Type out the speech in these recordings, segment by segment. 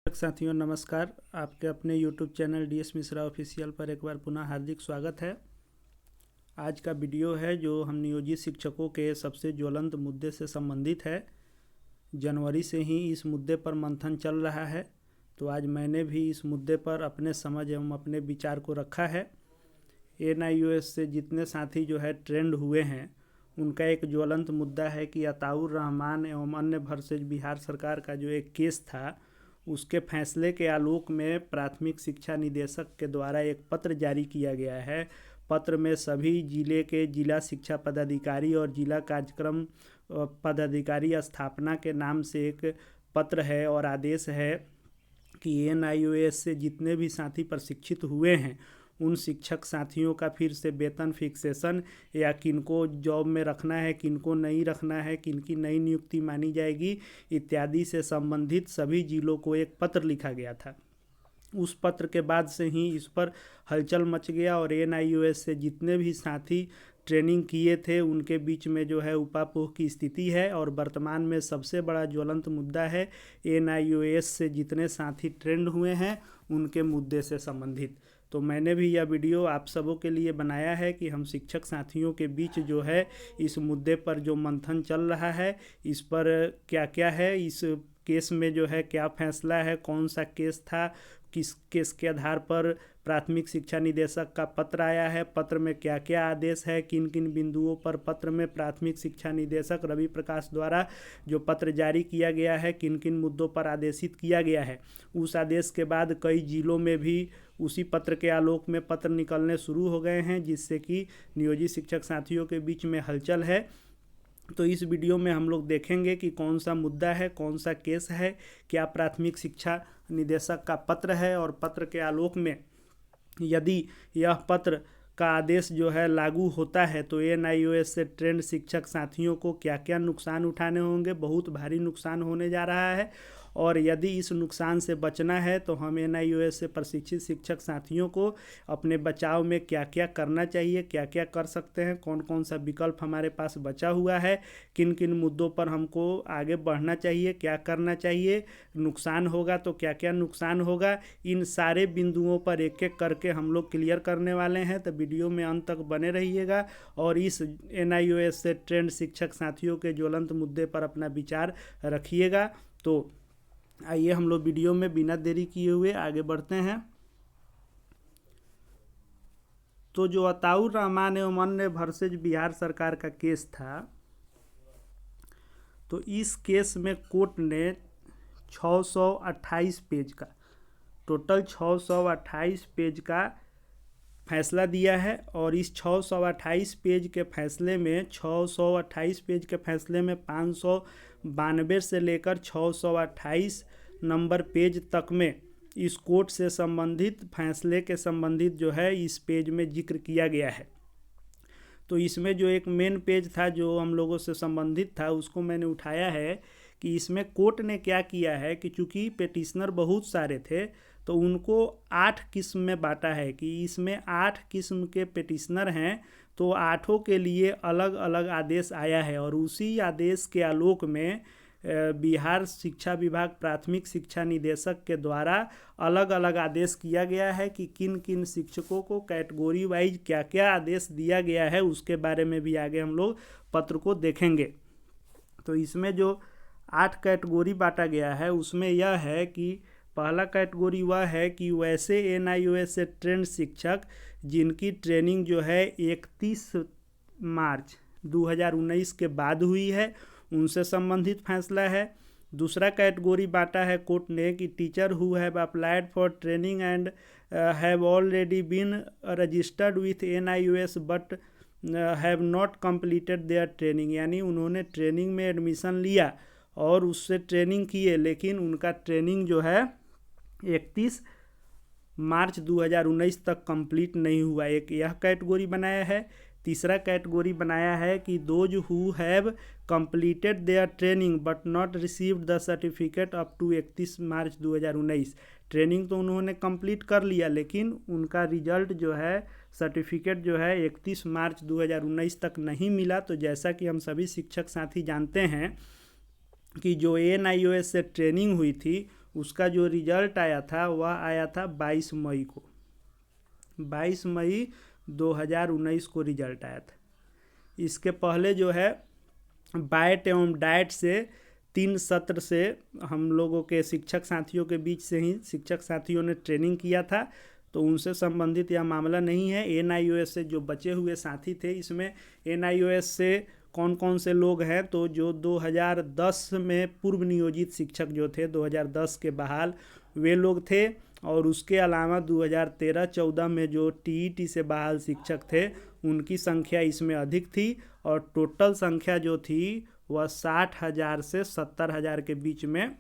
साथियों नमस्कार। आपके अपने YouTube channel DS Mishra official पर एक बार पुनः हार्दिक स्वागत है। आज का वीडियो है जो हम नियोजित शिक्षकों के सबसे ज्वलंत मुद्दे से संबंधित है। जनवरी से ही इस मुद्दे पर मंथन चल रहा है, तो आज मैंने भी इस मुद्दे पर अपने समझ एवं अपने विचार को रखा है। NIOS से जितने साथी जो है ट्रेंड हुए हैं, उनका एक ज्वलंत मुद्दा है कि अताउर रहमान एवं अन्य वर्सेज बिहार सरकार का जो एक केस था, उसके फैसले के आलोक में प्राथमिक शिक्षा निदेशक के द्वारा एक पत्र जारी किया गया है। पत्र में सभी जिले के जिला शिक्षा पदाधिकारी और जिला कार्यक्रम पदाधिकारी स्थापना के नाम से एक पत्र है और आदेश है कि NIOS से जितने भी साथी प्रशिक्षित हुए हैं, उन शिक्षक साथियों का फिर से वेतन फिक्सेशन या किनको जॉब में रखना है, किनको नहीं रखना है, किनकी नई नियुक्ति मानी जाएगी इत्यादि से संबंधित सभी जिलों को एक पत्र लिखा गया था। उस पत्र के बाद से ही इस पर हलचल मच गया और NIOS से जितने भी साथी ट्रेनिंग किए थे उनके बीच में जो है उपापोह की स्थिति है। और वर्तमान में सबसे बड़ा ज्वलंत मुद्दा है NIOS से जितने साथी ट्रेंड हुए हैं उनके मुद्दे से संबंधित। तो मैंने भी यह वीडियो आप सबों के लिए बनाया है कि हम शिक्षक साथियों के बीच जो है इस मुद्दे पर जो मंथन चल रहा है, इस पर क्या क्या है, इस केस में जो है क्या फैसला है, कौन सा केस था, किस केस के आधार पर प्राथमिक शिक्षा निदेशक का पत्र आया है, पत्र में क्या क्या आदेश है, किन किन बिंदुओं पर पत्र में प्राथमिक शिक्षा निदेशक रवि प्रकाश द्वारा जो पत्र जारी किया गया है, किन किन मुद्दों पर आदेशित किया गया है। उस आदेश के बाद कई जिलों में भी उसी पत्र के आलोक में पत्र निकलने शुरू हो गए हैं, जिससे कि नियोजित शिक्षक साथियों के बीच में हलचल है। तो इस वीडियो में हम लोग देखेंगे कि कौन सा मुद्दा है, कौन सा केस है, क्या प्राथमिक शिक्षा निदेशक का पत्र है और पत्र के आलोक में यदि यह पत्र का आदेश जो है लागू होता है तो NIOS से ट्रेंड शिक्षक साथियों को क्या क्या नुकसान उठाने होंगे। बहुत भारी नुकसान होने जा रहा है और यदि इस नुकसान से बचना है तो हम NIOS से प्रशिक्षित शिक्षक साथियों को अपने बचाव में क्या क्या करना चाहिए, क्या क्या कर सकते हैं, कौन कौन सा विकल्प हमारे पास बचा हुआ है, किन किन मुद्दों पर हमको आगे बढ़ना चाहिए, क्या करना चाहिए, नुकसान होगा तो क्या क्या नुकसान होगा, इन सारे बिंदुओं पर एक एक करके हम लोग क्लियर करने वाले हैं। तो वीडियो में अंत तक बने रहिएगा और इस NIOS से ट्रेंड शिक्षक साथियों के ज्वलंत मुद्दे पर अपना विचार रखिएगा। तो आइए हम लोग वीडियो में बिना देरी किए हुए आगे बढ़ते हैं। तो जो अताउर रहमान एवं अन्य वर्सेज बिहार सरकार का केस था, तो इस केस में कोर्ट ने 628 पेज का टोटल 628 पेज का फैसला दिया है। और इस 628 पेज के फैसले में 628 पेज के फैसले में 592 से लेकर 628 नंबर पेज तक में इस कोर्ट से संबंधित फैसले के संबंधित जो है इस पेज में जिक्र किया गया है। तो इसमें जो एक मेन पेज था जो हम लोगों से संबंधित था, उसको मैंने उठाया है कि इसमें कोर्ट ने क्या किया है कि चूँकि पेटिशनर बहुत सारे थे तो उनको 8 किस्म में बांटा है कि इसमें 8 किस्म के पेटिशनर हैं, तो 8 के लिए अलग अलग आदेश आया है। और उसी आदेश के आलोक में बिहार शिक्षा विभाग प्राथमिक शिक्षा निदेशक के द्वारा अलग अलग आदेश किया गया है कि किन किन शिक्षकों को कैटेगरी वाइज क्या क्या आदेश दिया गया है, उसके बारे में भी आगे हम लोग पत्र को देखेंगे। तो इसमें जो 8 कैटेगरी बांटा गया है उसमें यह है कि पहला कैटेगरी वह है कि वैसे NIOS से ट्रेंड शिक्षक जिनकी ट्रेनिंग जो है 31 मार्च 2019 के बाद हुई है, उनसे संबंधित फैसला है। दूसरा कैटेगरी बांटा है कोर्ट ने कि teacher who have applied for training and have already been registered with NIOS but have not completed their training, यानी उन्होंने ट्रेनिंग में एडमिशन लिया और उससे ट्रेनिंग किए लेकिन उनका ट्रेनिंग जो है 31 मार्च 2019 तक कंप्लीट नहीं हुआ। एक यह कैटेगरी बनाया है। तीसरा कैटेगरी बनाया है कि those who have completed their training but not received the certificate up to 31 March 2019। Training तो उन्होंने कंप्लीट कर लिया लेकिन उनका रिजल्ट जो है, सर्टिफिकेट जो है 31 मार्च 2019 तक नहीं मिला। तो जैसा कि हम सभी शिक्षक साथी जानते हैं कि जो NIOS से ट्रेनिंग हुई थी उसका जो रिजल्ट आया था वह आया था 22 मई को। 22 मई 2019 को रिजल्ट आया था। इसके पहले जो है बाइट एवं डाइट से 3 सत्र से हम लोगों के शिक्षक साथियों के बीच से ही शिक्षक साथियों ने ट्रेनिंग किया था, तो उनसे संबंधित यह मामला नहीं है। NIOS से जो बचे हुए साथी थे, इसमें NIOS से कौन कौन से लोग हैं, तो जो 2010 में पूर्व नियोजित शिक्षक जो थे 2010 के बहाल, वे लोग थे। और उसके अलावा 2013-14 में जो TET से बहाल शिक्षक थे उनकी संख्या इसमें अधिक थी। और टोटल संख्या जो थी वह 60,000 से 70,000 के बीच में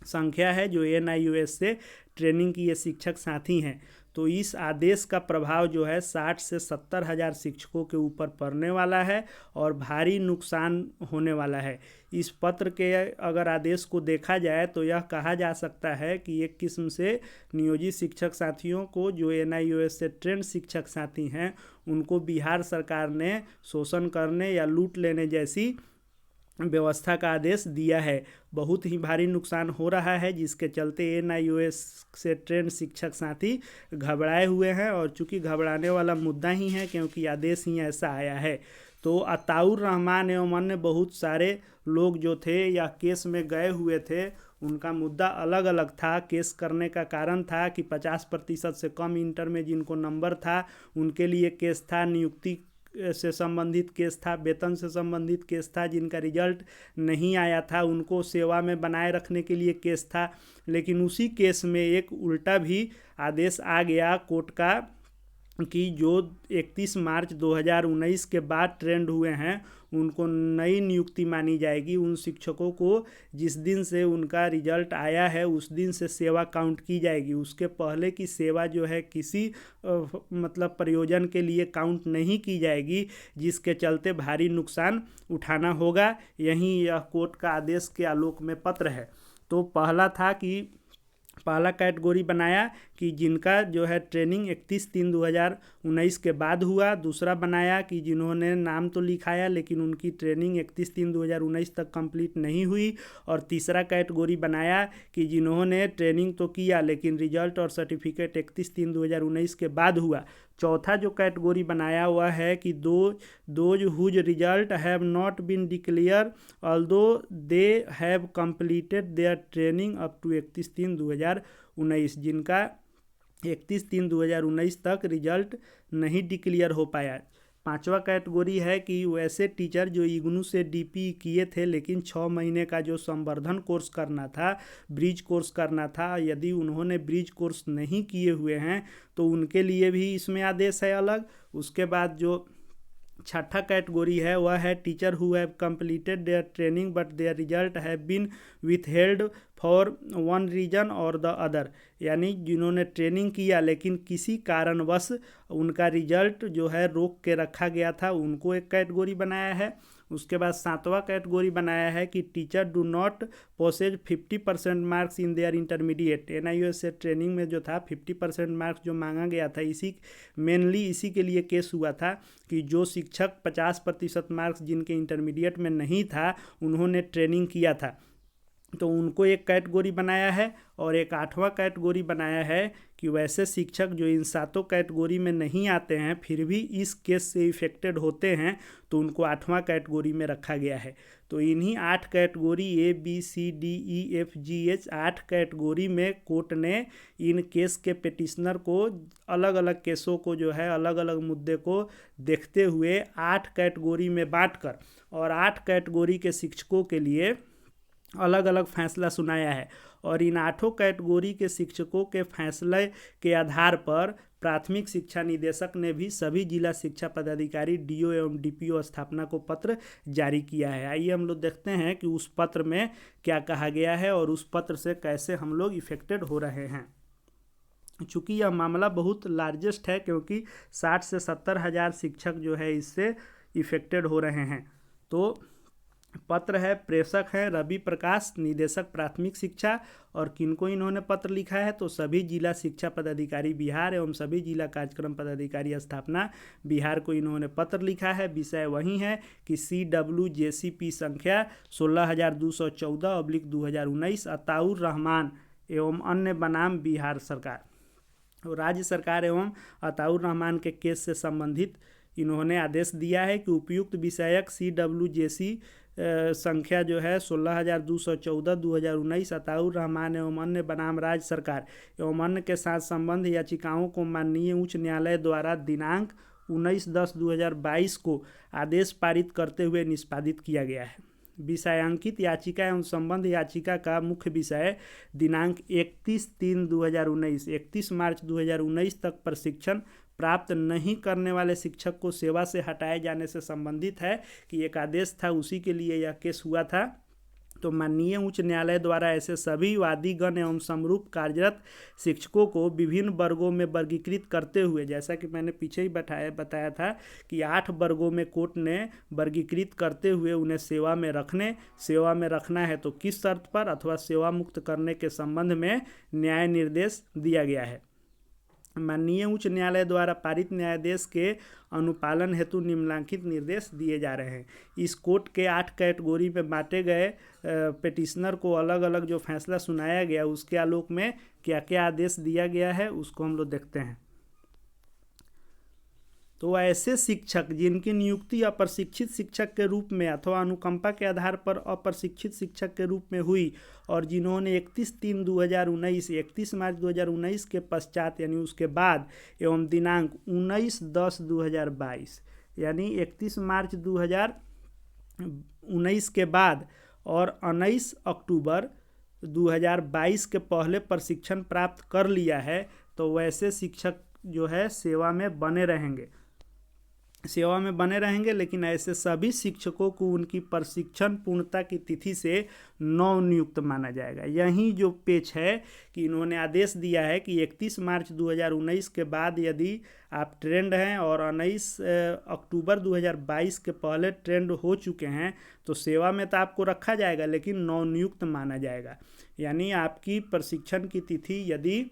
संख्या है जो NIOS से ट्रेनिंग किए शिक्षक साथी हैं। तो इस आदेश का प्रभाव जो है 60 से 70,000 शिक्षकों के ऊपर पड़ने वाला है और भारी नुकसान होने वाला है। इस पत्र के अगर आदेश को देखा जाए तो यह कहा जा सकता है कि एक किस्म से नियोजित शिक्षक साथियों को जो NIOS से ट्रेंड शिक्षक साथी हैं उनको बिहार सरकार ने शोषण करने या लूट लेने जैसी व्यवस्था का आदेश दिया है। बहुत ही भारी नुकसान हो रहा है, जिसके चलते NIOS से ट्रेंड शिक्षक साथी घबराए हुए हैं। और चूंकि घबराने वाला मुद्दा ही है क्योंकि आदेश ही ऐसा आया है, तो अताउर रहमान एवं अन्य बहुत सारे लोग जो थे या केस में गए हुए थे, उनका मुद्दा अलग अलग था। केस करने का कारण था कि 50% से कम इंटर में जिनको नंबर था उनके लिए केस था, नियुक्ति से संबंधित केस था, वेतन से संबंधित केस था, जिनका रिजल्ट नहीं आया था उनको सेवा में बनाए रखने के लिए केस था। लेकिन उसी केस में एक उल्टा भी आदेश आ गया कोर्ट का कि जो 31 मार्च 2019 के बाद ट्रेंड हुए हैं उनको नई नियुक्ति मानी जाएगी। उन शिक्षकों को जिस दिन से उनका रिजल्ट आया है उस दिन से सेवा काउंट की जाएगी। उसके पहले की सेवा जो है किसी मतलब प्रयोजन के लिए काउंट नहीं की जाएगी, जिसके चलते भारी नुकसान उठाना होगा। यही यह कोर्ट का आदेश के आलोक में पत्र है। तो पहला कैटेगरी बनाया कि जिनका जो है ट्रेनिंग 31/3/2019 के बाद हुआ। दूसरा बनाया कि जिन्होंने नाम तो लिखाया लेकिन उनकी ट्रेनिंग 31/3/2019 तक कंप्लीट नहीं हुई। और तीसरा कैटेगरी बनाया कि जिन्होंने ट्रेनिंग तो किया लेकिन रिजल्ट और सर्टिफिकेट 31/3/2019 के बाद हुआ। चौथा जो कैटेगरी बनाया हुआ है कि those whose result have not been declare although they have completed their training up to 31/3/2019, जिनका 31/3/2019 तक रिजल्ट नहीं डिक्लेयर हो पाया। पांचवा कैटेगरी है कि वैसे टीचर जो इग्नू से DP किए थे लेकिन 6 महीने का जो संवर्धन कोर्स करना था, ब्रिज कोर्स करना था, यदि उन्होंने ब्रिज कोर्स नहीं किए हुए हैं तो उनके लिए भी इसमें आदेश है अलग। उसके बाद जो छठा कैटेगरी है वह है teacher who have completed their training but their result have been withheld for one reason और द अदर, यानी जिन्होंने ट्रेनिंग किया लेकिन किसी कारणवश उनका रिजल्ट जो है रोक के रखा गया था, उनको एक कैटेगरी बनाया है। उसके बाद सातवां कैटेगरी बनाया है कि teacher do not possess 50% marks in their intermediate. NIOS से ट्रेनिंग में जो था 50% मार्क्स जो मांगा गया था, मेनली इसी के लिए केस हुआ था कि जो शिक्षक 50% मार्क्स जिनके इंटरमीडिएट में नहीं था उन्होंने ट्रेनिंग किया था, तो उनको एक कैटेगरी बनाया है। और एक आठवां कैटेगरी बनाया है कि वैसे शिक्षक जो इन सातों कैटेगरी में नहीं आते हैं फिर भी इस केस से इफेक्टेड होते हैं, तो उनको आठवां कैटेगरी में रखा गया है। तो इन्हीं 8 कैटेगरी ABCDEFGH 8 कैटेगरी में कोर्ट ने इन केस के पिटिशनर को अलग अलग केसों को जो है अलग अलग मुद्दे को देखते हुए 8 कैटेगरी में बांटकर और 8 कैटेगरी के शिक्षकों के लिए अलग अलग फैसला सुनाया है। और इन 8 कैटेगरी के शिक्षकों के फैसले के आधार पर प्राथमिक शिक्षा निदेशक ने भी सभी जिला शिक्षा पदाधिकारी DO एवं DPO स्थापना को पत्र जारी किया है। आइए हम लोग देखते हैं कि उस पत्र में क्या कहा गया है और उस पत्र से कैसे हम लोग इफेक्टेड हो रहे हैं। चूँकि यह मामला बहुत लार्जेस्ट है क्योंकि 60 से 70,000 शिक्षक जो है इससे इफेक्टेड हो रहे हैं। तो पत्र है, प्रेषक है रवि प्रकाश, निदेशक प्राथमिक शिक्षा। और किनको इन्होंने पत्र लिखा है तो सभी जिला शिक्षा पदाधिकारी बिहार एवं सभी जिला कार्यक्रम पदाधिकारी स्थापना बिहार को इन्होंने पत्र लिखा है। विषय वही है कि CWJCP संख्या 16,214/2019 अताउर रहमान एवं अन्य बनाम बिहार सरकार। और राज्य सरकार एवं अताउर रहमान के केस से संबंधित इन्होंने आदेश दिया है कि उपयुक्त विषयक CWJC संख्या जो है 16,214/2019 अताउर रहमान एवं अन्य बनाम राज्य सरकार एवं अन्य के साथ संबंध याचिकाओं को माननीय उच्च न्यायालय द्वारा दिनांक 19/10/2022 को आदेश पारित करते हुए निष्पादित किया गया है। विषयांकित याचिका एवं संबंध याचिका का मुख्य विषय दिनांक 31/3/2019 31 मार्च 2019 तक प्रशिक्षण प्राप्त नहीं करने वाले शिक्षक को सेवा से हटाए जाने से संबंधित है कि एक आदेश था, उसी के लिए यह केस हुआ था। तो माननीय उच्च न्यायालय द्वारा ऐसे सभी वादीगण एवं समरूप कार्यरत शिक्षकों को विभिन्न वर्गों में वर्गीकृत करते हुए, जैसा कि मैंने पीछे ही बताया था कि 8 वर्गों में कोर्ट ने वर्गीकृत करते हुए उन्हें सेवा में रखना है तो किस शर्त पर अथवा सेवा मुक्त करने के संबंध में न्याय निर्देश दिया गया है। माननीय उच्च न्यायालय द्वारा पारित न्यायादेश के अनुपालन हेतु निम्नलिखित निर्देश दिए जा रहे हैं। इस कोर्ट के 8 कैटेगरी में बांटे गए पिटिशनर को अलग अलग जो फैसला सुनाया गया उसके आलोक में क्या क्या आदेश दिया गया है उसको हम लोग देखते हैं। तो ऐसे शिक्षक जिनकी नियुक्ति अप्रशिक्षित शिक्षक के रूप में अथवा अनुकंपा के आधार पर अप्रशिक्षित शिक्षक के रूप में हुई और जिन्होंने 31/3/2019 31 मार्च 2019 के पश्चात यानी उसके बाद एवं दिनांक 19/10/2022 यानी 31 मार्च 2019 के बाद और 19 अक्टूबर 2022 के पहले प्रशिक्षण प्राप्त कर लिया है तो वैसे शिक्षक जो है सेवा में बने रहेंगे। लेकिन ऐसे सभी शिक्षकों को उनकी प्रशिक्षण पूर्णता की तिथि से नवनियुक्त माना जाएगा। यही जो पेच है कि इन्होंने आदेश दिया है कि 31 मार्च 2019 के बाद यदि आप ट्रेंड हैं और 19 अक्टूबर 2022 के पहले ट्रेंड हो चुके हैं तो सेवा में तो आपको रखा जाएगा लेकिन नवनियुक्त माना जाएगा। यानी आपकी प्रशिक्षण की तिथि यदि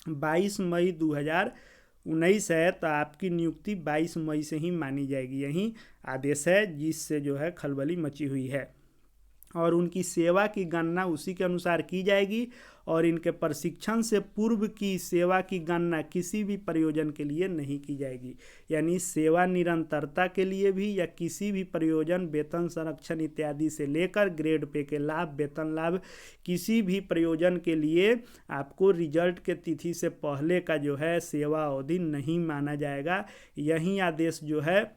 22 मई 2019 है तो आपकी नियुक्ति 22 मई से ही मानी जाएगी। यही आदेश है जिससे जो है खलबली मची हुई है और उनकी सेवा की गणना उसी के अनुसार की जाएगी और इनके प्रशिक्षण से पूर्व की सेवा की गणना किसी भी प्रयोजन के लिए नहीं की जाएगी। यानी सेवा निरंतरता के लिए भी या किसी भी प्रयोजन वेतन संरक्षण इत्यादि से लेकर ग्रेड पे के लाभ वेतन लाभ किसी भी प्रयोजन के लिए आपको रिजल्ट के तिथि से पहले का जो है सेवा अवधि नहीं माना जाएगा। यही आदेश जो है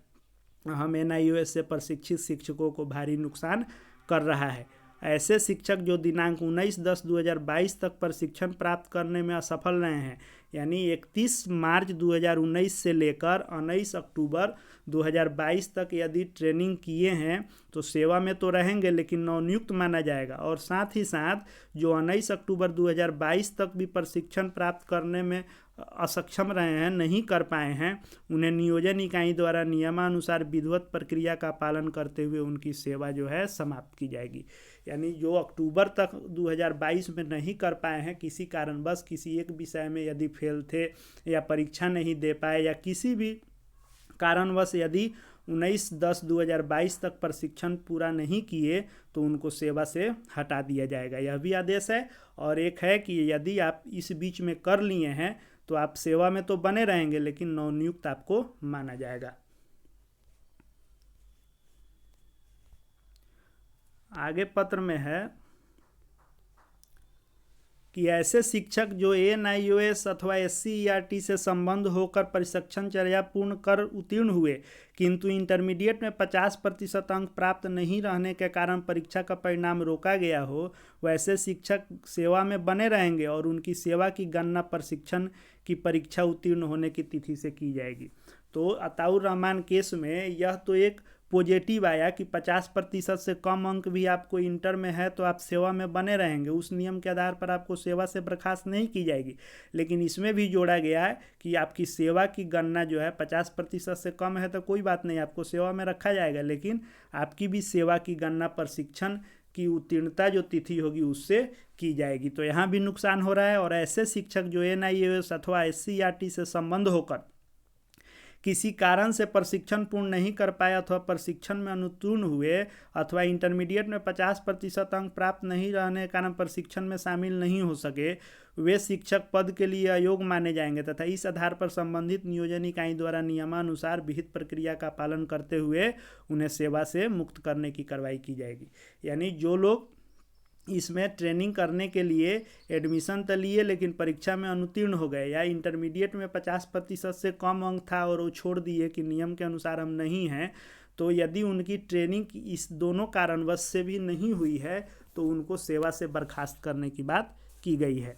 हम NIOS से प्रशिक्षित शिक्षकों को भारी नुकसान कर रहा है। ऐसे शिक्षक जो दिनांक 19/10/2022 तक प्रशिक्षण प्राप्त करने में असफल रहे हैं यानी 31 मार्च 2019 से लेकर 19 अक्टूबर 2022 तक यदि ट्रेनिंग किए हैं तो सेवा में तो रहेंगे लेकिन नवनियुक्त माना जाएगा। और साथ ही साथ जो 19 अक्टूबर 2022 तक भी प्रशिक्षण प्राप्त करने में असक्षम रहे हैं नहीं कर पाए हैं उन्हें नियोजन इकाई द्वारा नियमानुसार विधिवत प्रक्रिया का पालन करते हुए उनकी सेवा जो है समाप्त की जाएगी। यानी जो अक्टूबर तक 2022 में नहीं कर पाए हैं किसी कारणवश किसी एक विषय में यदि फेल थे या परीक्षा नहीं दे पाए या किसी भी कारणवश यदि 19/10/2022 तक प्रशिक्षण पूरा नहीं किए तो उनको सेवा से हटा दिया जाएगा। यह भी आदेश है। और एक है कि यदि आप इस बीच में कर लिए हैं तो आप सेवा में तो बने रहेंगे लेकिन नवनियुक्त आपको माना जाएगा। आगे पत्र में है कि ऐसे शिक्षक जो NIOS अथवा SCERT से संबंध होकर प्रशिक्षण चर्या पूर्ण कर उत्तीर्ण हुए किंतु इंटरमीडिएट में 50% अंक प्राप्त नहीं रहने के कारण परीक्षा का परिणाम रोका गया हो वैसे शिक्षक सेवा में बने रहेंगे और उनकी सेवा की गणना प्रशिक्षण की परीक्षा उत्तीर्ण होने की तिथि से की जाएगी। तो अताउर रहमान केस में यह तो एक पॉजिटिव आया कि 50% से कम अंक भी आपको इंटर में है तो आप सेवा में बने रहेंगे, उस नियम के आधार पर आपको सेवा से बर्खास्त नहीं की जाएगी। लेकिन इसमें भी जोड़ा गया है कि आपकी सेवा की गणना जो है 50% से कम है तो कोई बात नहीं, आपको सेवा में रखा जाएगा, लेकिन आपकी भी सेवा की गणना प्रशिक्षण की उत्तीर्णता जो तिथि होगी उससे की जाएगी। तो यहाँ भी नुकसान हो रहा है। और ऐसे शिक्षक जो NIOS अथवा SCERT से संबंध होकर किसी कारण से प्रशिक्षण पूर्ण नहीं कर पाए अथवा प्रशिक्षण में अनुत्तीर्ण हुए अथवा इंटरमीडिएट में 50% अंक प्राप्त नहीं रहने के कारण प्रशिक्षण में शामिल नहीं हो सके, वे शिक्षक पद के लिए अयोग्य माने जाएंगे तथा इस आधार पर संबंधित नियोजन इकाई द्वारा नियमानुसार विहित प्रक्रिया का पालन करते हुए उन्हें सेवा से मुक्त करने की कार्रवाई की जाएगी। यानी जो लोग इसमें ट्रेनिंग करने के लिए एडमिशन तो लिए लेकिन परीक्षा में अनुत्तीर्ण हो गए, या इंटरमीडिएट में 50% से कम अंक था और वो छोड़ दिए कि नियम के अनुसार हम नहीं हैं, तो यदि उनकी ट्रेनिंग इस दोनों कारणवश से भी नहीं हुई है तो उनको सेवा से बर्खास्त करने की बात की गई है।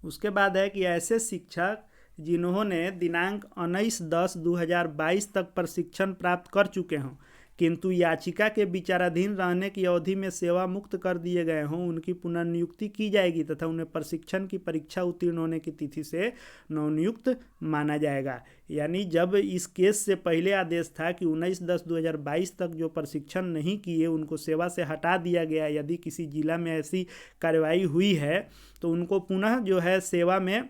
उसके बाद है कि ऐसे शिक्षक जिन्होंने दिनांक 19/10/2022 तक प्रशिक्षण प्राप्त कर चुके हों किंतु याचिका के विचाराधीन रहने की अवधि में सेवा मुक्त कर दिए गए हों, उनकी पुनर्नियुक्ति की जाएगी तथा उन्हें प्रशिक्षण की परीक्षा उत्तीर्ण होने की तिथि से नवनियुक्त माना जाएगा। यानी जब इस केस से पहले आदेश था कि 19/10/2022 तक जो प्रशिक्षण नहीं किए उनको सेवा से हटा दिया गया, यदि किसी जिला में ऐसी कार्रवाई हुई है तो उनको पुनः जो है सेवा में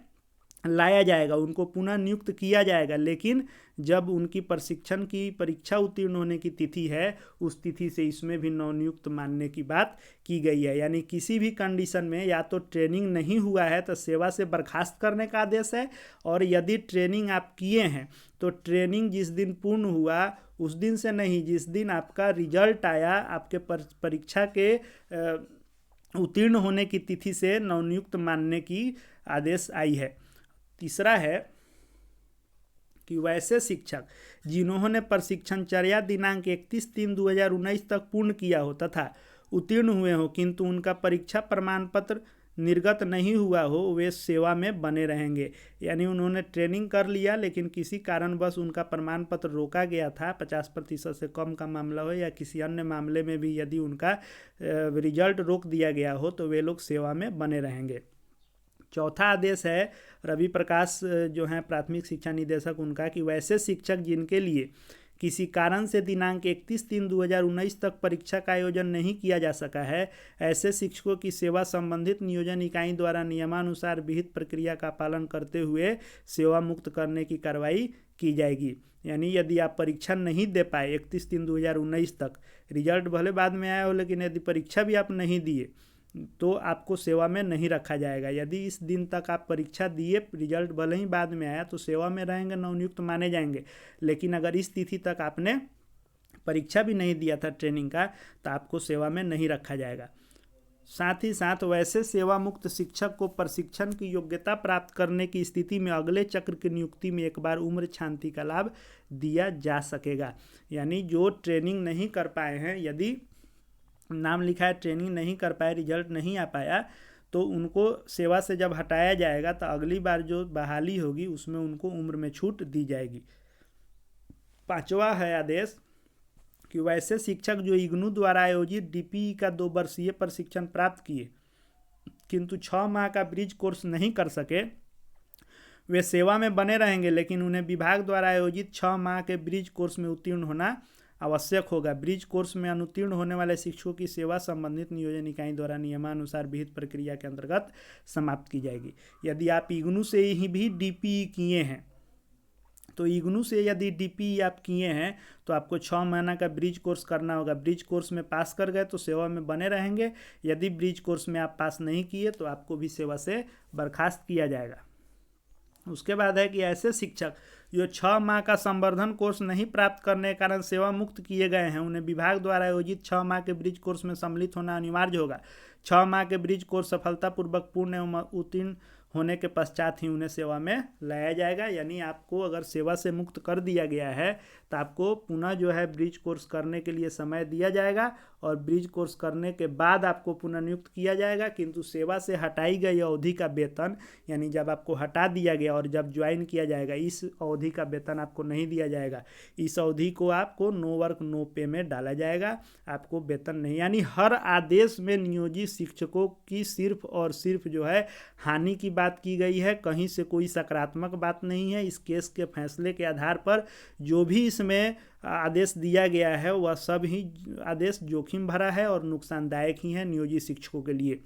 लाया जाएगा, उनको पुनः नियुक्त किया जाएगा। लेकिन जब उनकी प्रशिक्षण की परीक्षा उत्तीर्ण होने की तिथि है उस तिथि से इसमें भी नवनियुक्त मानने की बात की गई है। यानी किसी भी कंडीशन में या तो ट्रेनिंग नहीं हुआ है तो सेवा से बर्खास्त करने का आदेश है, और यदि ट्रेनिंग आप किए हैं तो ट्रेनिंग जिस दिन पूर्ण हुआ उस दिन से नहीं, जिस दिन आपका रिजल्ट आया आपके परीक्षा के उत्तीर्ण होने की तिथि से नवनियुक्त मानने की आदेश आई है। तीसरा है कि वैसे शिक्षक जिन्होंने प्रशिक्षणचर्या दिनांक 31/3/2019 तक पूर्ण किया हो तथा उत्तीर्ण हुए हो किंतु उनका परीक्षा प्रमाण पत्र निर्गत नहीं हुआ हो, वे सेवा में बने रहेंगे। यानी उन्होंने ट्रेनिंग कर लिया लेकिन किसी कारणवश उनका प्रमाण पत्र रोका गया था, 50% से कम का मामला हो या किसी अन्य मामले में भी यदि उनका रिजल्ट रोक दिया गया हो तो वे लोग सेवा में बने रहेंगे। चौथा आदेश है रवि प्रकाश जो हैं प्राथमिक शिक्षा निदेशक, उनका कि वैसे शिक्षक जिनके लिए किसी कारण से दिनांक 31/3/2019 तक परीक्षा का आयोजन नहीं किया जा सका है, ऐसे शिक्षकों की सेवा संबंधित नियोजन इकाई द्वारा नियमानुसार विहित प्रक्रिया का पालन करते हुए सेवा मुक्त करने की कार्रवाई की जाएगी। यानी यदि आप परीक्षा नहीं दे पाए 31/3/2019 तक, रिजल्ट भले बाद में आया हो लेकिन यदि परीक्षा भी आप नहीं दिए तो आपको सेवा में नहीं रखा जाएगा। यदि इस दिन तक आप परीक्षा दिए, रिजल्ट भले ही बाद में आया तो सेवा में रहेंगे, नवनियुक्त माने जाएंगे। लेकिन अगर इस तिथि तक आपने परीक्षा भी नहीं दिया था ट्रेनिंग का तो आपको सेवा में नहीं रखा जाएगा। साथ ही साथ वैसे सेवा मुक्त शिक्षक को प्रशिक्षण की योग्यता प्राप्त करने की स्थिति में अगले चक्र की नियुक्ति में एक बार उम्र छांति का लाभ दिया जा सकेगा। यानी जो ट्रेनिंग नहीं कर पाए हैं, यदि नाम लिखा है ट्रेनिंग नहीं कर पाए, रिजल्ट नहीं आ पाया, तो उनको सेवा से जब हटाया जाएगा तो अगली बार जो बहाली होगी उसमें उनको उम्र में छूट दी जाएगी। पांचवा है आदेश कि वैसे शिक्षक जो इग्नू द्वारा आयोजित डीपीई का 2 वर्षीय प्रशिक्षण प्राप्त किए किंतु 6 माह का ब्रिज कोर्स नहीं कर सके, वे सेवा में बने रहेंगे लेकिन उन्हें विभाग द्वारा आयोजित 6 माह के ब्रिज कोर्स में उत्तीर्ण होना आवश्यक होगा। ब्रिज कोर्स में अनुत्तीर्ण होने वाले शिक्षकों की सेवा संबंधित नियोजन इकाई द्वारा नियमानुसार विहित प्रक्रिया के अंतर्गत समाप्त की जाएगी। यदि आप इग्नू से ही भी डीपीई किए हैं तो इग्नू से यदि डीपीई आप किए हैं तो आपको 6 महीना का ब्रिज कोर्स करना होगा। ब्रिज कोर्स में पास कर गए तो सेवा में बने रहेंगे, यदि ब्रिज कोर्स में आप पास नहीं किए तो आपको भी सेवा से बर्खास्त किया जाएगा। उसके बाद है कि ऐसे शिक्षक जो 6 माह का संवर्धन कोर्स नहीं प्राप्त करने के कारण सेवा मुक्त किए गए हैं, उन्हें विभाग द्वारा आयोजित 6 माह के ब्रिज कोर्स में सम्मिलित होना अनिवार्य होगा। 6 माह के ब्रिज कोर्स सफलतापूर्वक पूर्ण एवं उत्तीर्ण होने के पश्चात ही उन्हें सेवा में लाया जाएगा। यानी आपको अगर सेवा से मुक्त कर दिया गया है तो आपको पुनः जो है ब्रिज कोर्स करने के लिए समय दिया जाएगा और ब्रिज कोर्स करने के बाद आपको पुनः नियुक्त किया जाएगा। किंतु सेवा से हटाई गई अवधि का वेतन, यानी जब आपको हटा दिया गया और जब ज्वाइन किया जाएगा, इस अवधि का वेतन आपको नहीं दिया जाएगा। इस अवधि को आपको नो वर्क नो पे में डाला जाएगा, आपको वेतन नहीं। यानी हर आदेश में नियोजित शिक्षकों की सिर्फ और सिर्फ जो है हानि की बात की गई है, कहीं से कोई सकारात्मक बात नहीं है। इस केस के फैसले के आधार पर जो भी इसमें आदेश दिया गया है वह सब ही आदेश जोखिम भरा है और नुकसानदायक ही है नियोजित शिक्षकों के लिए।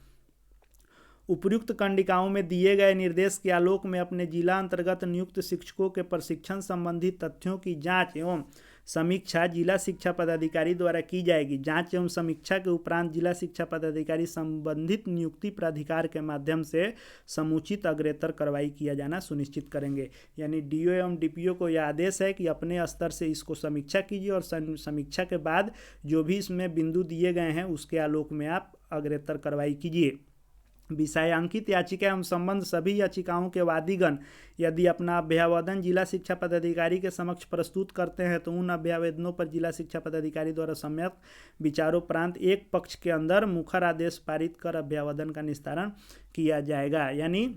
उपयुक्त कंडिकाओं में दिए गए निर्देश के आलोक में अपने जिला अंतर्गत नियुक्त शिक्षकों के प्रशिक्षण संबंधी तथ्यों की जांच एवं समीक्षा जिला शिक्षा पदाधिकारी द्वारा की जाएगी। जांच एवं समीक्षा के उपरांत जिला शिक्षा पदाधिकारी संबंधित नियुक्ति प्राधिकार के माध्यम से समुचित अग्रेतर कार्रवाई किया जाना सुनिश्चित करेंगे। यानी डीओ एवं डीपीओ को यह आदेश है कि अपने स्तर से इसको समीक्षा कीजिए और समीक्षा के बाद जो भी इसमें बिंदु दिए गए हैं उसके आलोक में आप अग्रेतर कार्रवाई कीजिए। विषयांकित याचिका एवं संबंध सभी याचिकाओं के वादीगण यदि अपना अभ्यावेदन जिला शिक्षा पदाधिकारी के समक्ष प्रस्तुत करते हैं तो उन अभ्यावेदनों पर जिला शिक्षा पदाधिकारी द्वारा सम्यक विचारोपरांत एक पक्ष के अंदर मुखर आदेश पारित कर अभ्यावेदन का निस्तारण किया जाएगा। यानी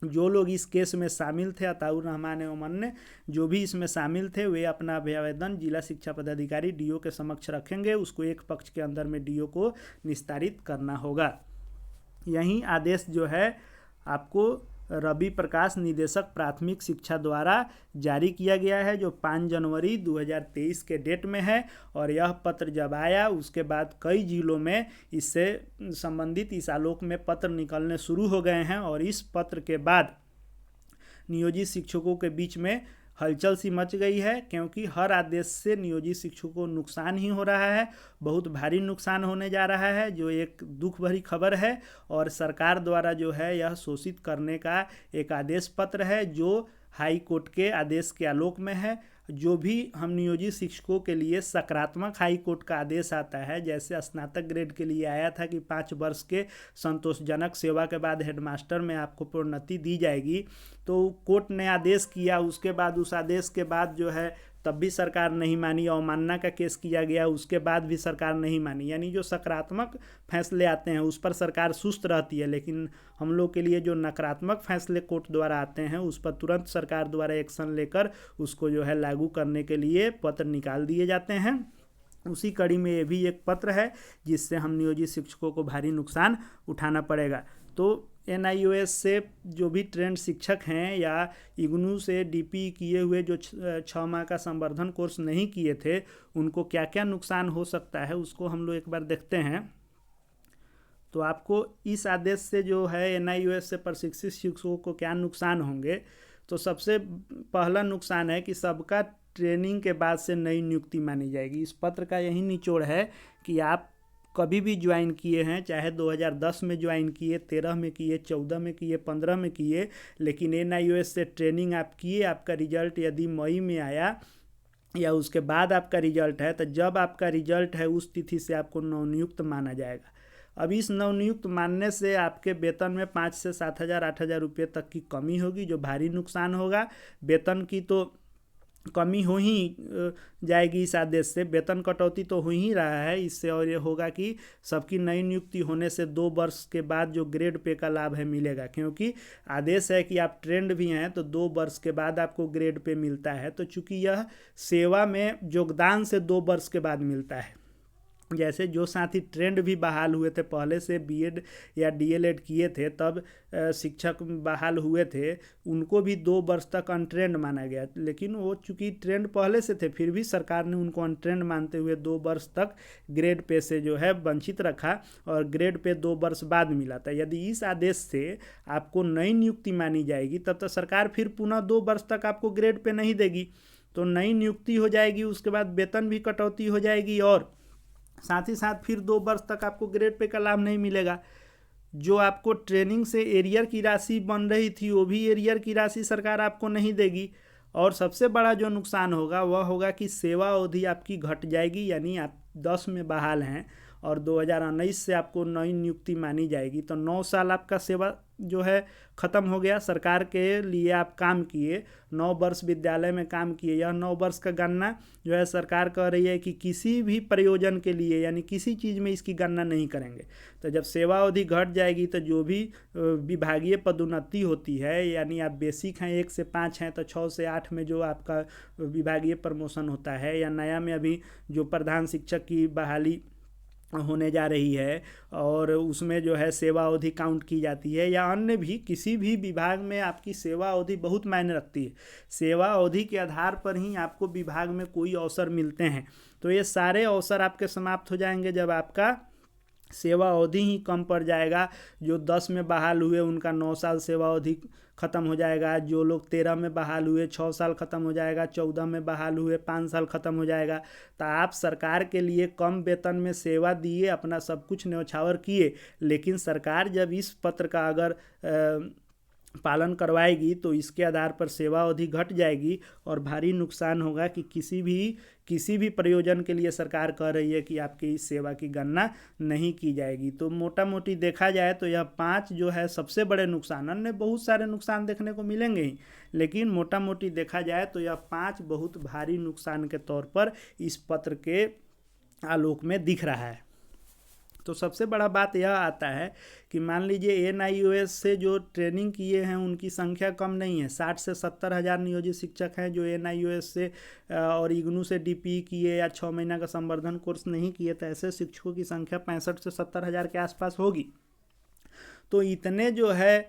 जो लोग इस केस में शामिल थे, अताउर रहमान एवं अन्य जो भी इसमें शामिल थे, वे अपना अभ्यावेदन जिला शिक्षा पदाधिकारी डीओ के समक्ष रखेंगे। उसको एक पक्ष के अंदर में डीओ को निस्तारित करना होगा। यही आदेश जो है आपको रवि प्रकाश निदेशक प्राथमिक शिक्षा द्वारा जारी किया गया है, जो 5 जनवरी 2023 के डेट में है। और यह पत्र जब आया उसके बाद कई जिलों में इससे संबंधित इस आलोक में पत्र निकलने शुरू हो गए हैं और इस पत्र के बाद नियोजित शिक्षकों के बीच में हलचल सी मच गई है, क्योंकि हर आदेश से नियोजित शिक्षकों को नुकसान ही हो रहा है, बहुत भारी नुकसान होने जा रहा है, जो एक दुख भरी खबर है। और सरकार द्वारा जो है यह शोषित करने का एक आदेश पत्र है जो हाई कोर्ट के आदेश के आलोक में है। जो भी हम नियोजित शिक्षकों के लिए सकारात्मक हाई कोर्ट का आदेश आता है, जैसे स्नातक ग्रेड के लिए आया था कि 5 वर्ष के संतोषजनक सेवा के बाद हेडमास्टर में आपको प्रोन्नति दी जाएगी, तो कोर्ट ने आदेश किया। उसके बाद उस आदेश के बाद जो है तब भी सरकार नहीं मानी, अवमानना का केस किया गया, उसके बाद भी सरकार नहीं मानी। यानी जो सकारात्मक फैसले आते हैं उस पर सरकार सुस्त रहती है, लेकिन हम लोग के लिए जो नकारात्मक फैसले कोर्ट द्वारा आते हैं उस पर तुरंत सरकार द्वारा एक्शन लेकर उसको जो है लागू करने के लिए पत्र निकाल दिए जाते हैं। उसी कड़ी में ये भी एक पत्र है जिससे हम नियोजित शिक्षकों को भारी नुकसान उठाना पड़ेगा। तो NIOS से जो भी ट्रेंड शिक्षक हैं या इग्नू से DP किए हुए जो 6 माह का संवर्धन कोर्स नहीं किए थे, उनको क्या क्या नुकसान हो सकता है उसको हम लोग एक बार देखते हैं। तो आपको इस आदेश से जो है NIOS से प्रशिक्षित शिक्षकों को क्या नुकसान होंगे, तो सबसे पहला नुकसान है कि सबका ट्रेनिंग के बाद से नई नियुक्ति मानी जाएगी। इस पत्र का यही निचोड़ है कि आप कभी भी ज्वाइन किए हैं, चाहे 2010 में ज्वाइन किए, 13 में किए, 14 में किए, 15 में किए, लेकिन NIOS से ट्रेनिंग आप किए, आपका रिजल्ट यदि मई में आया या उसके बाद आपका रिजल्ट है, तो जब आपका रिजल्ट है उस तिथि से आपको नवनियुक्त माना जाएगा। अब इस नवनियुक्त मानने से आपके वेतन में 5 से 7 हज़ार 8 हज़ार रुपये तक की कमी होगी, जो भारी नुकसान होगा। वेतन की तो कमी हो ही जाएगी इस आदेश से, वेतन कटौती तो हो ही रहा है इससे। और ये होगा कि सबकी नई नियुक्ति होने से 2 वर्ष के बाद जो ग्रेड पे का लाभ है मिलेगा, क्योंकि आदेश है कि आप ट्रेंड भी हैं तो 2 वर्ष के बाद आपको ग्रेड पे मिलता है। तो चूंकि यह सेवा में योगदान से 2 वर्ष के बाद मिलता है, जैसे जो साथी ट्रेंड भी बहाल हुए थे, पहले से BEd या DLEd किए थे तब शिक्षक बहाल हुए थे, उनको भी 2 वर्ष तक अनट्रेंड माना गया। लेकिन वो चूँकि ट्रेंड पहले से थे फिर भी सरकार ने उनको अनट्रेंड मानते हुए 2 वर्ष तक ग्रेड पे से जो है वंचित रखा और ग्रेड पे 2 वर्ष बाद मिला था। यदि इस आदेश से आपको नई नियुक्ति मानी जाएगी तब तो सरकार फिर पुनः 2 वर्ष तक आपको ग्रेड पे नहीं देगी, तो नई नियुक्ति हो जाएगी, उसके बाद वेतन भी कटौती हो जाएगी और साथ ही साथ फिर 2 वर्ष तक आपको ग्रेड पे का लाभ नहीं मिलेगा। जो आपको ट्रेनिंग से एरियर की राशि बन रही थी वो भी एरियर की राशि सरकार आपको नहीं देगी। और सबसे बड़ा जो नुकसान होगा वह होगा कि सेवा अवधि आपकी घट जाएगी। यानी आप 10 में बहाल हैं और 2019 से आपको नई नियुक्ति मानी जाएगी, तो 9 साल आपका सेवा जो है ख़त्म हो गया। सरकार के लिए आप काम किए, 9 वर्ष विद्यालय में काम किए, यह 9 वर्ष का गणना जो है सरकार कह रही है कि किसी भी प्रयोजन के लिए यानी किसी चीज़ में इसकी गणना नहीं करेंगे। तो जब सेवा अवधि घट जाएगी तो जो भी विभागीय पदोन्नति होती है, यानी आप बेसिक हैं 1 से 5 हैं तो 6 से 8 में जो आपका विभागीय प्रमोशन होता है, या नया में अभी जो प्रधान शिक्षक की बहाली होने जा रही है और उसमें जो है सेवा अवधि काउंट की जाती है, या अन्य भी किसी भी विभाग में आपकी सेवा अवधि बहुत मायने रखती है। सेवा अवधि के आधार पर ही आपको विभाग में कोई अवसर मिलते हैं। तो ये सारे अवसर आपके समाप्त हो जाएंगे जब आपका सेवा अवधि ही कम पड़ जाएगा। जो 10 में बहाल हुए उनका 9 साल सेवा अवधि ख़त्म हो जाएगा। जो लोग 13 में बहाल हुए 6 साल ख़त्म हो जाएगा। 14 में बहाल हुए 5 साल ख़त्म हो जाएगा। तो आप सरकार के लिए कम वेतन में सेवा दिए, अपना सब कुछ न्यौछावर किए, लेकिन सरकार जब इस पत्र का अगर पालन करवाएगी तो इसके आधार पर सेवा अवधि घट जाएगी और भारी नुकसान होगा कि किसी भी प्रयोजन के लिए सरकार कह रही है कि आपकी इस सेवा की गणना नहीं की जाएगी। तो मोटा मोटी देखा जाए तो यह 5 जो है सबसे बड़े नुकसान। अन्य बहुत सारे नुकसान देखने को मिलेंगे ही, लेकिन मोटा मोटी देखा जाए तो यह 5 बहुत भारी नुकसान के तौर पर इस पत्र के आलोक में दिख रहा है। तो सबसे बड़ा बात यह आता है कि मान लीजिए NIOS से जो ट्रेनिंग किए हैं उनकी संख्या कम नहीं है। 60 से 70 हज़ार नियोजित शिक्षक हैं जो NIOS से और इग्नू से DPE किए या 6 महीना का संवर्धन कोर्स नहीं किए, तो ऐसे शिक्षकों की संख्या 65 से 70 हज़ार के आसपास होगी। तो इतने जो है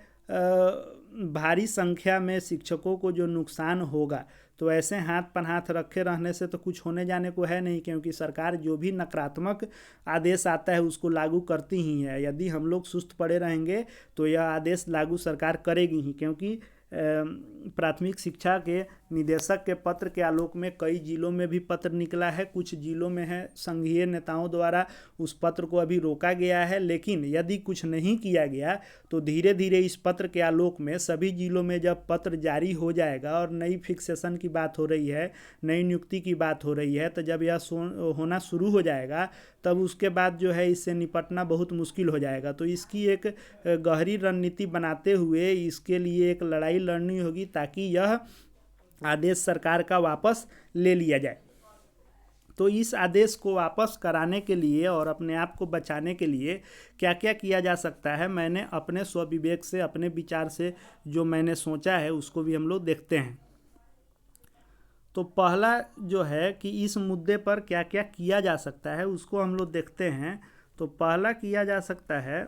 भारी संख्या में शिक्षकों को जो नुकसान होगा, तो ऐसे हाथ पर हाथ रखे रहने से तो कुछ होने जाने को है नहीं, क्योंकि सरकार जो भी नकारात्मक आदेश आता है उसको लागू करती ही है। यदि हम लोग सुस्त पड़े रहेंगे तो यह आदेश लागू सरकार करेगी ही, क्योंकि प्राथमिक शिक्षा के निदेशक के पत्र के आलोक में कई जिलों में भी पत्र निकला है। कुछ जिलों में है संघीय नेताओं द्वारा उस पत्र को अभी रोका गया है, लेकिन यदि कुछ नहीं किया गया तो धीरे धीरे इस पत्र के आलोक में सभी जिलों में जब पत्र जारी हो जाएगा और नई फिक्सेशन की बात हो रही है, नई नियुक्ति की बात हो रही है, तो जब यह होना शुरू हो जाएगा तब उसके बाद जो है इससे निपटना बहुत मुश्किल हो जाएगा। तो इसकी एक गहरी रणनीति बनाते हुए इसके लिए एक लड़ाई लड़नी होगी ताकि यह आदेश सरकार का वापस ले लिया जाए। तो इस आदेश को वापस कराने के लिए और अपने आप को बचाने के लिए क्या क्या किया जा सकता है, मैंने अपने स्वविवेक से, अपने विचार से जो मैंने सोचा है उसको भी हम लोग देखते हैं। तो पहला जो है कि इस मुद्दे पर क्या क्या किया जा सकता है उसको हम लोग देखते हैं। तो पहला किया जा सकता है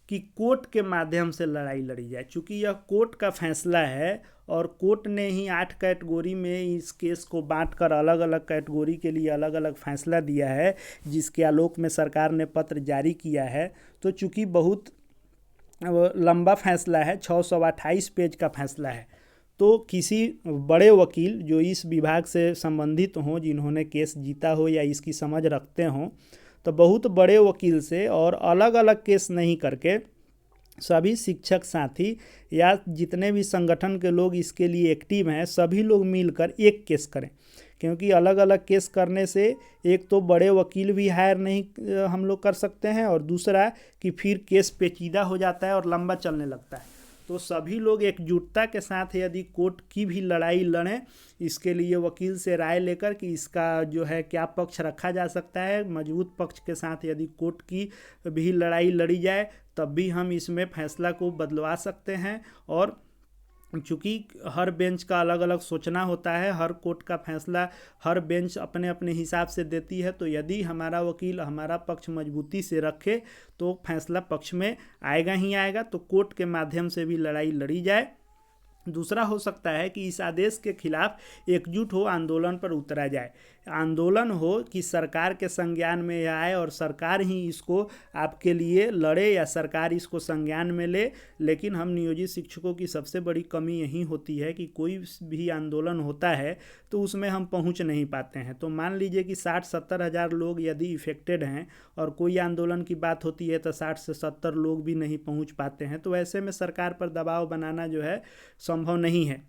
कि कोर्ट के माध्यम से लड़ाई लड़ी जाए। चूँकि यह कोर्ट का फैसला है और कोर्ट ने ही 8 कैटेगरी में इस केस को बांटकर अलग अलग कैटेगरी के लिए अलग अलग फैसला दिया है, जिसके आलोक में सरकार ने पत्र जारी किया है। तो चूँकि बहुत लंबा फैसला है, 628 पेज का फैसला है, तो किसी बड़े वकील जो इस विभाग से संबंधित हों, जिन्होंने केस जीता हो या इसकी समझ रखते हों, तो बहुत बड़े वकील से और अलग अलग केस नहीं करके सभी शिक्षक साथी या जितने भी संगठन के लोग इसके लिए एक्टिव हैं, सभी लोग मिलकर एक केस करें। क्योंकि अलग अलग केस करने से एक तो बड़े वकील भी हायर नहीं हम लोग कर सकते हैं, और दूसरा कि फिर केस पेचीदा हो जाता है और लंबा चलने लगता है। तो सभी लोग एकजुटता के साथ यदि कोर्ट की भी लड़ाई लड़ें, इसके लिए वकील से राय लेकर कि इसका जो है क्या पक्ष रखा जा सकता है, मजबूत पक्ष के साथ यदि कोर्ट की भी लड़ाई लड़ी जाए तब भी हम इसमें फैसला को बदलवा सकते हैं। और चूँकि हर बेंच का अलग अलग सोचना होता है, हर कोर्ट का फैसला हर बेंच अपने अपने हिसाब से देती है, तो यदि हमारा वकील हमारा पक्ष मजबूती से रखे तो फैसला पक्ष में आएगा ही आएगा। तो कोर्ट के माध्यम से भी लड़ाई लड़ी जाए। दूसरा हो सकता है कि इस आदेश के खिलाफ एकजुट हो आंदोलन पर उतरा जाए। आंदोलन हो कि सरकार के संज्ञान में यह आए और सरकार ही इसको आपके लिए लड़े या सरकार इसको संज्ञान में ले। लेकिन हम नियोजित शिक्षकों की सबसे बड़ी कमी यही होती है कि कोई भी आंदोलन होता है तो उसमें हम पहुंच नहीं पाते हैं। तो मान लीजिए कि 60-70 हज़ार लोग यदि इफेक्टेड हैं और कोई आंदोलन की बात होती है तो 60 से 70 लोग भी नहीं पहुंच पाते हैं, तो ऐसे में सरकार पर दबाव बनाना जो है संभव नहीं है।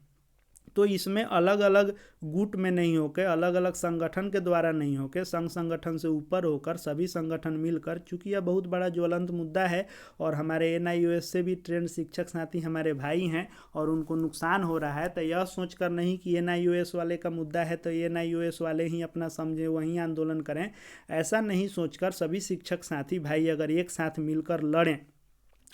तो इसमें अलग अलग गुट में नहीं होकर, अलग अलग संगठन के द्वारा नहीं होकर, संघ संगठन से ऊपर होकर सभी संगठन मिलकर, चूँकि यह बहुत बड़ा ज्वलंत मुद्दा है और हमारे NIOS से भी ट्रेंड शिक्षक साथी हमारे भाई हैं और उनको नुकसान हो रहा है, तो यह सोचकर नहीं कि NIOS वाले का मुद्दा है तो NIOS वाले ही अपना समझे वहीं आंदोलन करें, ऐसा नहीं सोचकर सभी शिक्षक साथी भाई अगर एक साथ मिलकर लड़ें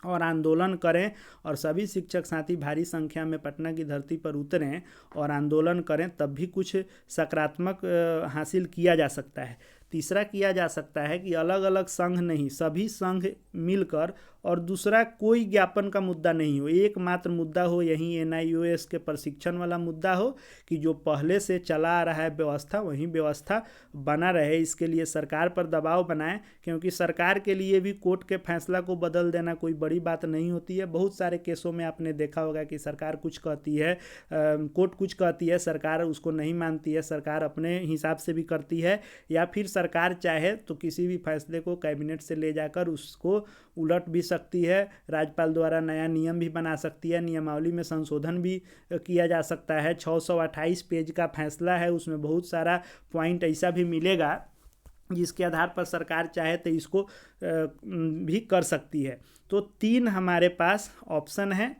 और आंदोलन करें और सभी शिक्षक साथी भारी संख्या में पटना की धरती पर उतरें और आंदोलन करें, तब भी कुछ सकारात्मक हासिल किया जा सकता है। तीसरा किया जा सकता है कि अलग अलग संघ नहीं, सभी संघ मिलकर और दूसरा कोई ज्ञापन का मुद्दा नहीं हो, एकमात्र मुद्दा हो यही NIOS के प्रशिक्षण वाला मुद्दा हो कि जो पहले से चला आ रहा है व्यवस्था वही व्यवस्था बना रहे। इसके लिए सरकार पर दबाव बनाएं, क्योंकि सरकार के लिए भी कोर्ट के फैसला को बदल देना कोई बड़ी बात नहीं होती है। बहुत सारे केसों में आपने देखा होगा कि सरकार कुछ कहती है, कोर्ट कुछ कहती है, सरकार उसको नहीं मानती है, सरकार अपने हिसाब से भी करती है, या फिर सरकार चाहे तो किसी भी फैसले को कैबिनेट से ले जाकर उसको उलट भी सकती है, राज्यपाल द्वारा नया नियम भी बना सकती है, नियमावली में संशोधन भी किया जा सकता है। 628 पेज का फैसला है, उसमें बहुत सारा पॉइंट ऐसा भी मिलेगा जिसके आधार पर सरकार चाहे तो इसको भी कर सकती है। तो 3 हमारे पास ऑप्शन है,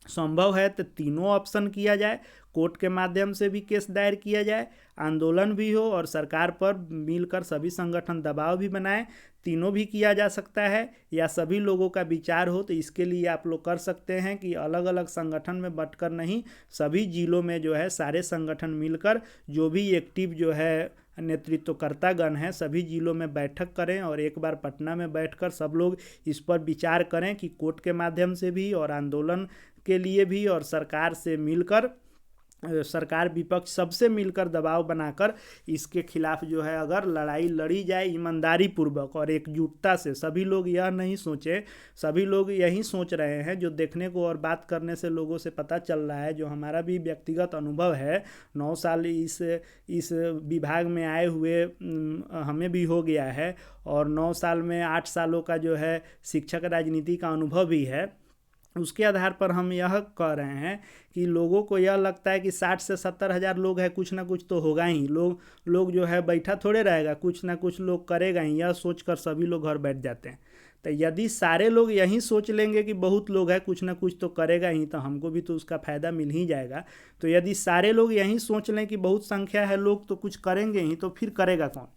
संभव है तो तीनों ऑप्शन किया जाए। कोर्ट के माध्यम से भी केस दायर किया जाए, आंदोलन भी हो और सरकार पर मिलकर सभी संगठन दबाव भी बनाए, तीनों भी किया जा सकता है। या सभी लोगों का विचार हो तो इसके लिए आप लोग कर सकते हैं कि अलग अलग संगठन में बंटकर नहीं, सभी जिलों में जो है सारे संगठन मिलकर जो भी एक्टिव जो है नेतृत्वकर्तागण हैं सभी जिलों में बैठक करें और एक बार पटना में बैठकर सब लोग इस पर विचार करें कि कोर्ट के माध्यम से भी और आंदोलन के लिए भी और सरकार से मिलकर, सरकार विपक्ष सबसे मिलकर दबाव बनाकर इसके खिलाफ जो है अगर लड़ाई लड़ी जाए ईमानदारी पूर्वक और एकजुटता से। सभी लोग यह नहीं सोचे, सभी लोग यही सोच रहे हैं जो देखने को और बात करने से लोगों से पता चल रहा है, जो हमारा भी व्यक्तिगत अनुभव है, 9 साल इस विभाग में आए हुए हमें भी हो गया है और 9 साल में 8 सालों का जो है शिक्षक राजनीति का अनुभव भी है। उसके आधार पर हम यह कह रहे हैं कि लोगों को यह लगता है कि 60 से 70 हज़ार लोग हैं, कुछ ना कुछ तो होगा ही, लोग जो है बैठा थोड़े रहेगा, कुछ ना कुछ लोग करेगा ही, यह सोचकर सभी लोग घर बैठ जाते हैं। तो यदि सारे लोग यही सोच लेंगे कि बहुत लोग हैं कुछ ना कुछ तो करेगा ही, तो हमको भी तो उसका फ़ायदा मिल ही जाएगा। तो यदि सारे लोग यही सोच लें कि बहुत संख्या है लोग तो कुछ करेंगे ही, तो फिर करेगा कौन?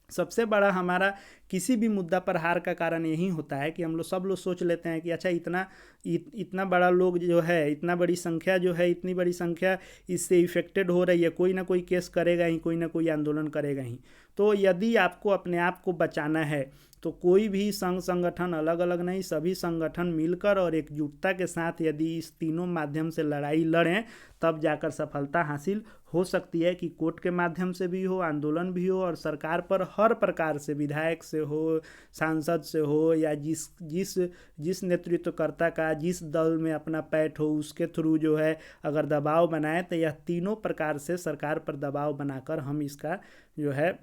सबसे बड़ा हमारा किसी भी मुद्दा पर हार का कारण यही होता है कि हम लोग सब लोग सोच लेते हैं कि अच्छा इतना बड़ा लोग जो है, इतना बड़ी संख्या जो है, इतनी बड़ी संख्या इससे इफ़ेक्टेड हो रही है, कोई ना कोई केस करेगा ही, कोई ना कोई आंदोलन करेगा ही। तो यदि आपको अपने आप को बचाना है तो कोई भी संगठन अलग अलग नहीं, सभी संगठन मिलकर और एकजुटता के साथ यदि इस तीनों माध्यम से लड़ाई लड़ें तब जाकर सफलता हासिल हो सकती है कि कोर्ट के माध्यम से भी हो, आंदोलन भी हो और सरकार पर हर प्रकार से, विधायक से हो, सांसद से हो या जिस नेतृत्वकर्ता का जिस दल में अपना पैठ हो उसके थ्रू जो है अगर दबाव बनाए तो यह तीनों प्रकार से सरकार पर दबाव बनाकर हम इसका जो है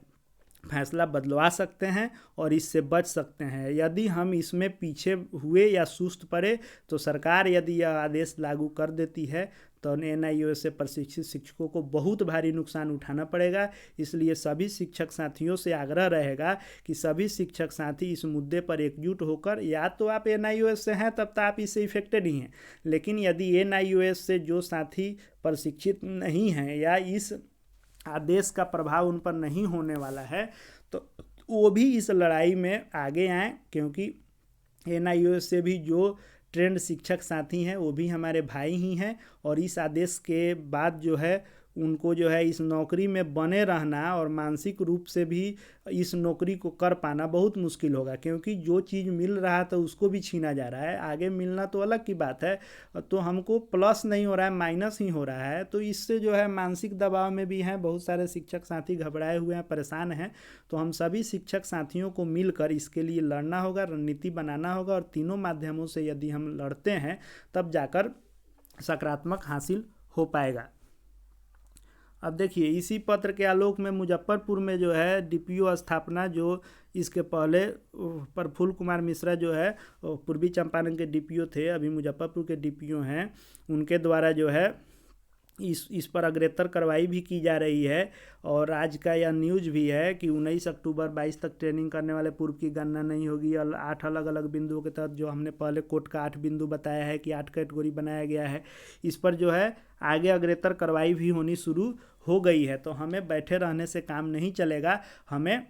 फैसला बदलवा सकते हैं और इससे बच सकते हैं। यदि हम इसमें पीछे हुए या सुस्त पड़े तो सरकार यदि यह आदेश लागू कर देती है तो NIOS से प्रशिक्षित शिक्षकों को बहुत भारी नुकसान उठाना पड़ेगा। इसलिए सभी शिक्षक साथियों से आग्रह रहेगा कि सभी शिक्षक साथी इस मुद्दे पर एकजुट होकर, या तो आप NIOS से हैं तब तो आप इससे इफेक्टेड ही हैं, लेकिन यदि NIOS से जो साथी प्रशिक्षित नहीं हैं या इस आदेश का प्रभाव उन पर नहीं होने वाला है तो वो भी इस लड़ाई में आगे आएँ, क्योंकि NIOS से भी जो ट्रेंड शिक्षक साथी हैं वो भी हमारे भाई ही हैं और इस आदेश के बाद जो है उनको जो है इस नौकरी में बने रहना और मानसिक रूप से भी इस नौकरी को कर पाना बहुत मुश्किल होगा, क्योंकि जो चीज़ मिल रहा था उसको भी छीना जा रहा है। आगे मिलना तो अलग की बात है, तो हमको प्लस नहीं हो रहा है, माइनस ही हो रहा है। तो इससे जो है मानसिक दबाव में भी हैं, बहुत सारे शिक्षक साथी घबराए हुए हैं, परेशान हैं। तो हम सभी शिक्षक साथियों को मिलकर इसके लिए लड़ना होगा, रणनीति बनाना होगा और तीनों माध्यमों से यदि हम लड़ते हैं तब जाकर सकारात्मक हासिल हो पाएगा। अब देखिए, इसी पत्र के आलोक में मुजफ्फरपुर में जो है DPO स्थापना, जो इसके पहले प्रफुल्ल कुमार मिश्रा जो है पूर्वी चंपारण के DPO थे, अभी मुजफ्फरपुर के DPO हैं, उनके द्वारा जो है इस पर अग्रेतर कार्रवाई भी की जा रही है। और आज का यह न्यूज़ भी है कि 19 अक्टूबर 22 तक ट्रेनिंग करने वाले पूर्व की गणना नहीं होगी। 8 अलग अलग बिंदुओं के तहत, जो हमने पहले कोर्ट का 8 बिंदु बताया है कि 8 कैटेगरी बनाया गया है, इस पर जो है आगे अग्रेतर कार्रवाई भी होनी शुरू हो गई है। तो हमें बैठे रहने से काम नहीं चलेगा, हमें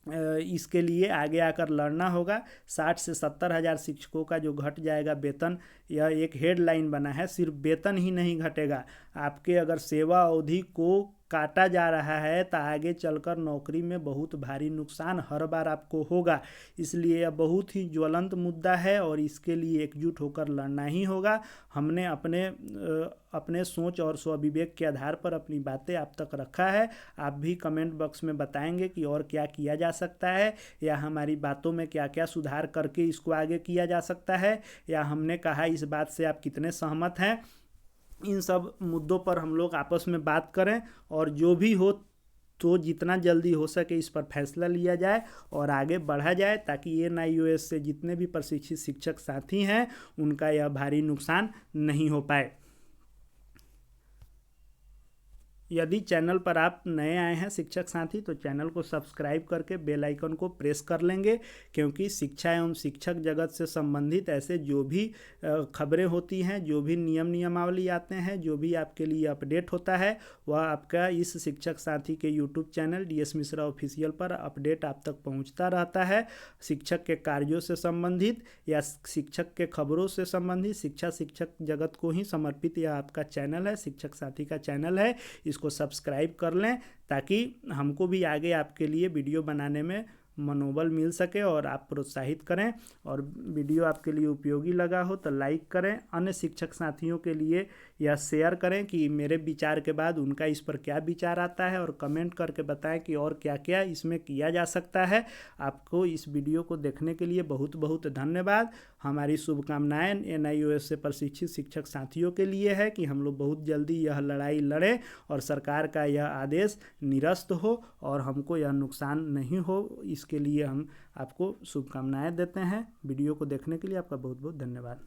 इसके लिए आगे आकर लड़ना होगा। 60 से 70 हज़ार शिक्षकों का जो घट जाएगा वेतन, यह एक हेडलाइन बना है। सिर्फ वेतन ही नहीं घटेगा, आपके अगर सेवा अवधि को काटा जा रहा है तो आगे चलकर नौकरी में बहुत भारी नुकसान हर बार आपको होगा। इसलिए यह बहुत ही ज्वलंत मुद्दा है और इसके लिए एकजुट होकर लड़ना ही होगा। हमने अपने सोच और स्वविवेक के आधार पर अपनी बातें आप तक रखा है। आप भी कमेंट बॉक्स में बताएंगे कि और क्या किया जा सकता है, या हमारी बातों में क्या क्या सुधार करके इसको आगे किया जा सकता है, या हमने कहा इस बात से आप कितने सहमत हैं। इन सब मुद्दों पर हम लोग आपस में बात करें और जो भी हो तो जितना जल्दी हो सके इस पर फैसला लिया जाए और आगे बढ़ा जाए, ताकि NIOS से जितने भी प्रशिक्षित शिक्षक साथी हैं उनका यह भारी नुकसान नहीं हो पाए। यदि चैनल पर आप नए आए हैं शिक्षक साथी तो चैनल को सब्सक्राइब करके बेल आइकन को प्रेस कर लेंगे, क्योंकि शिक्षा एवं शिक्षक जगत से संबंधित ऐसे जो भी खबरें होती हैं, जो भी नियमावली आते हैं, जो भी आपके लिए अपडेट होता है, वह आपका इस शिक्षक साथी के YouTube channel DS Mishra official पर अपडेट आप तक पहुँचता रहता है। शिक्षक के कार्यों से संबंधित या शिक्षक के खबरों से संबंधित, शिक्षक जगत को ही समर्पित यह आपका चैनल है, शिक्षक साथी का चैनल है। इसको सब्सक्राइब कर लें ताकि हमको भी आगे आपके लिए वीडियो बनाने में मनोबल मिल सके और आप प्रोत्साहित करें। और वीडियो आपके लिए उपयोगी लगा हो तो लाइक करें, अन्य शिक्षक साथियों के लिए यह शेयर करें कि मेरे विचार के बाद उनका इस पर क्या विचार आता है, और कमेंट करके बताएं कि और क्या क्या इसमें किया जा सकता है। आपको इस वीडियो को देखने के लिए बहुत बहुत धन्यवाद। हमारी शुभकामनाएं NIOS से प्रशिक्षित शिक्षक साथियों के लिए है कि हम लोग बहुत जल्दी यह लड़ाई लड़ें और सरकार का यह आदेश निरस्त हो और हमको यह नुकसान नहीं हो। इसके लिए हम आपको शुभकामनाएं देते हैं। वीडियो को देखने के लिए आपका बहुत बहुत धन्यवाद।